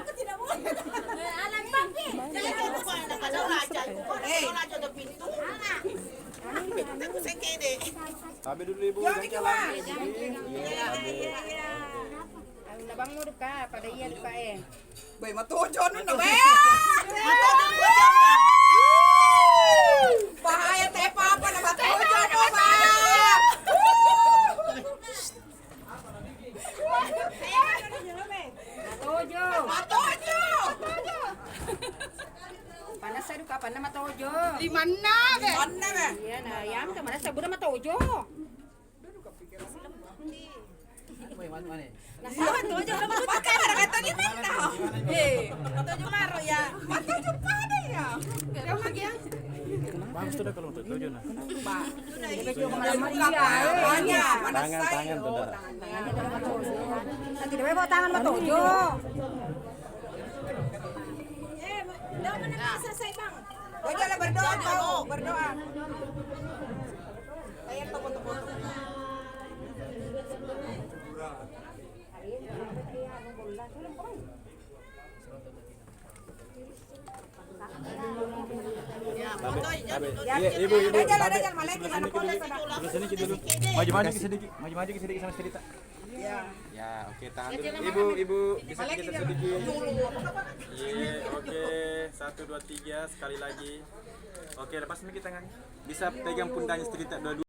Aku tidak boleh. Anak bangki. Jangan buka anak ada raja. Ada raja ada pintu. Aku sekede. Sabi dulu ibu. Iya. Labang mo ka, pada iyan ka eh. Bay matujo nun na bay. Bahaya teh papa na matujo mo ba. Matojo. Matujo. Panas sa duka, panas matojo. Mana be? Iyan, ayam ka, manas sa buda matojo. Nasa matujo na matujo ka kata di mana? Matujo maro ya. Matujo pada ya. Kau lagi ya? Bagus sudah kalau untuk tujuh nah. Tangan tuh. Tidak boleh bawa tangan matojo. Dah mana selesai bang? Oh jangan berdoa tahu, berdoa. Ayat toko-toko. Ibu. Maju sedikit sama cerita. Ya, oke, tahan dulu. Ibu, bisa kita sedikit. Iya, oke. 1 2 3 sekali lagi. Oke, lepas ini tangan. Bisa pegang pundaknya cerita dua-dua.